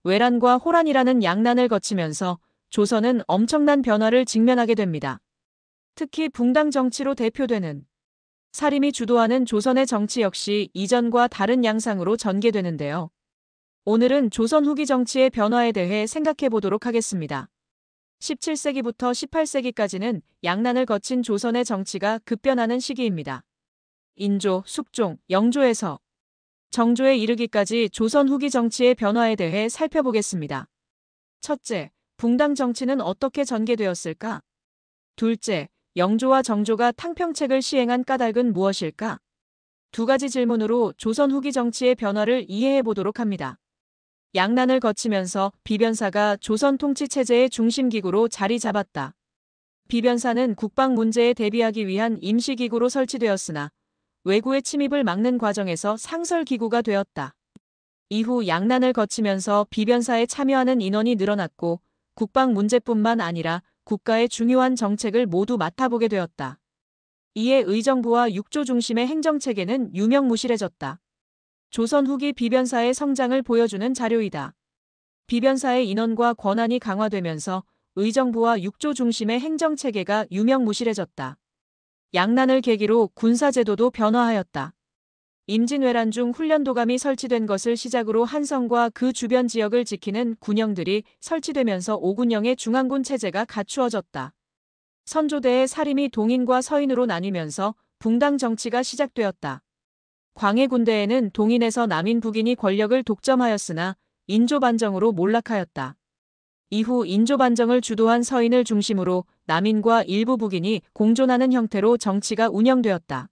외란과 호란이라는 양난을 거치면서 조선은 엄청난 변화를 직면하게 됩니다. 특히 붕당 정치로 대표되는 사림이 주도하는 조선의 정치 역시 이전과 다른 양상으로 전개되는데요. 오늘은 조선 후기 정치의 변화에 대해 생각해 보도록 하겠습니다. 17세기부터 18세기까지는 양난을 거친 조선의 정치가 급변하는 시기입니다. 인조, 숙종, 영조에서 정조에 이르기까지 조선 후기 정치의 변화에 대해 살펴보겠습니다. 첫째, 붕당 정치는 어떻게 전개되었을까? 둘째, 영조와 정조가 탕평책을 시행한 까닭은 무엇일까? 두 가지 질문으로 조선 후기 정치의 변화를 이해해 보도록 합니다. 양난을 거치면서 비변사가 조선 통치 체제의 중심기구로 자리 잡았다. 비변사는 국방 문제에 대비하기 위한 임시기구로 설치되었으나 외구의 침입을 막는 과정에서 상설기구가 되었다. 이후 양난을 거치면서 비변사에 참여하는 인원이 늘어났고 국방 문제뿐만 아니라 국가의 중요한 정책을 모두 맡아보게 되었다. 이에 의정부와 육조 중심의 행정체계는 유명무실해졌다. 조선 후기 비변사의 성장을 보여주는 자료이다. 비변사의 인원과 권한이 강화되면서 의정부와 육조 중심의 행정체계가 유명무실해졌다. 양난을 계기로 군사제도도 변화하였다. 임진왜란 중 훈련도감이 설치된 것을 시작으로 한성과 그 주변 지역을 지키는 군영들이 설치되면서 오군영의 중앙군 체제가 갖추어졌다. 선조대의 사림이 동인과 서인으로 나뉘면서 붕당 정치가 시작되었다. 광해 군대에는 동인에서 남인 북인이 권력을 독점하였으나 인조반정으로 몰락하였다. 이후 인조반정을 주도한 서인을 중심으로 남인과 일부 북인이 공존하는 형태로 정치가 운영되었다.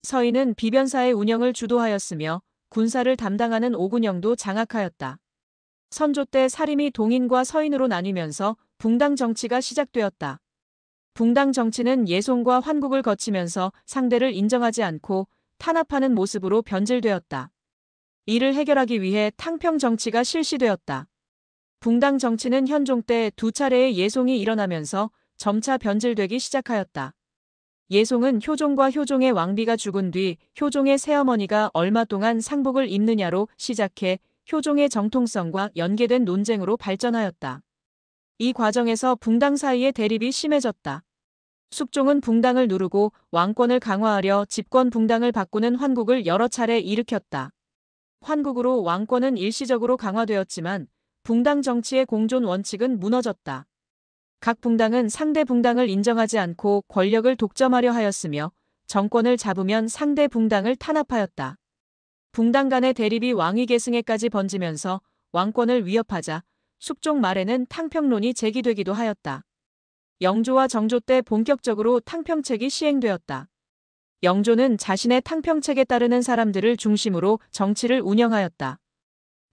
서인은 비변사의 운영을 주도하였으며 군사를 담당하는 오군영도 장악하였다. 선조 때 사림이 동인과 서인으로 나뉘면서 붕당 정치가 시작되었다. 붕당 정치는 예송과 환국을 거치면서 상대를 인정하지 않고 탄압하는 모습으로 변질되었다. 이를 해결하기 위해 탕평 정치가 실시되었다. 붕당 정치는 현종 때 두 차례의 예송이 일어나면서 점차 변질되기 시작하였다. 예송은 효종과 효종의 왕비가 죽은 뒤 효종의 새어머니가 얼마 동안 상복을 입느냐로 시작해 효종의 정통성과 연계된 논쟁으로 발전하였다. 이 과정에서 붕당 사이의 대립이 심해졌다. 숙종은 붕당을 누르고 왕권을 강화하려 집권 붕당을 바꾸는 환국을 여러 차례 일으켰다. 환국으로 왕권은 일시적으로 강화되었지만 붕당 정치의 공존 원칙은 무너졌다. 각 붕당은 상대 붕당을 인정하지 않고 권력을 독점하려 하였으며 정권을 잡으면 상대 붕당을 탄압하였다. 붕당 간의 대립이 왕위 계승에까지 번지면서 왕권을 위협하자 숙종 말에는 탕평론이 제기되기도 하였다. 영조와 정조 때 본격적으로 탕평책이 시행되었다. 영조는 자신의 탕평책에 따르는 사람들을 중심으로 정치를 운영하였다.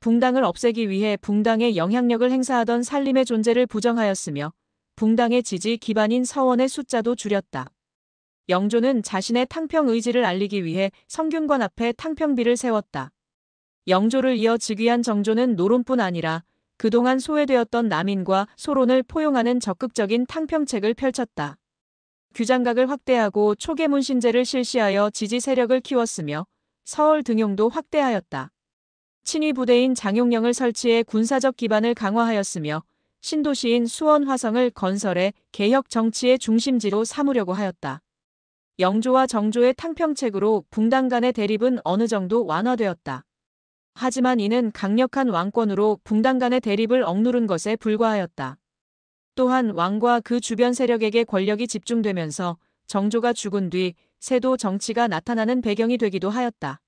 붕당을 없애기 위해 붕당에 영향력을 행사하던 산림의 존재를 부정하였으며 붕당의 지지 기반인 서원의 숫자도 줄였다. 영조는 자신의 탕평 의지를 알리기 위해 성균관 앞에 탕평비를 세웠다. 영조를 이어 즉위한 정조는 노론뿐 아니라 그동안 소외되었던 남인과 소론을 포용하는 적극적인 탕평책을 펼쳤다. 규장각을 확대하고 초계문신제를 실시하여 지지 세력을 키웠으며 서울 등용도 확대하였다. 친위 부대인 장용령을 설치해 군사적 기반을 강화하였으며 신도시인 수원 화성을 건설해 개혁 정치의 중심지로 삼으려고 하였다. 영조와 정조의 탕평책으로 붕당 간의 대립은 어느 정도 완화되었다. 하지만 이는 강력한 왕권으로 붕당 간의 대립을 억누른 것에 불과하였다. 또한 왕과 그 주변 세력에게 권력이 집중되면서 정조가 죽은 뒤 세도 정치가 나타나는 배경이 되기도 하였다.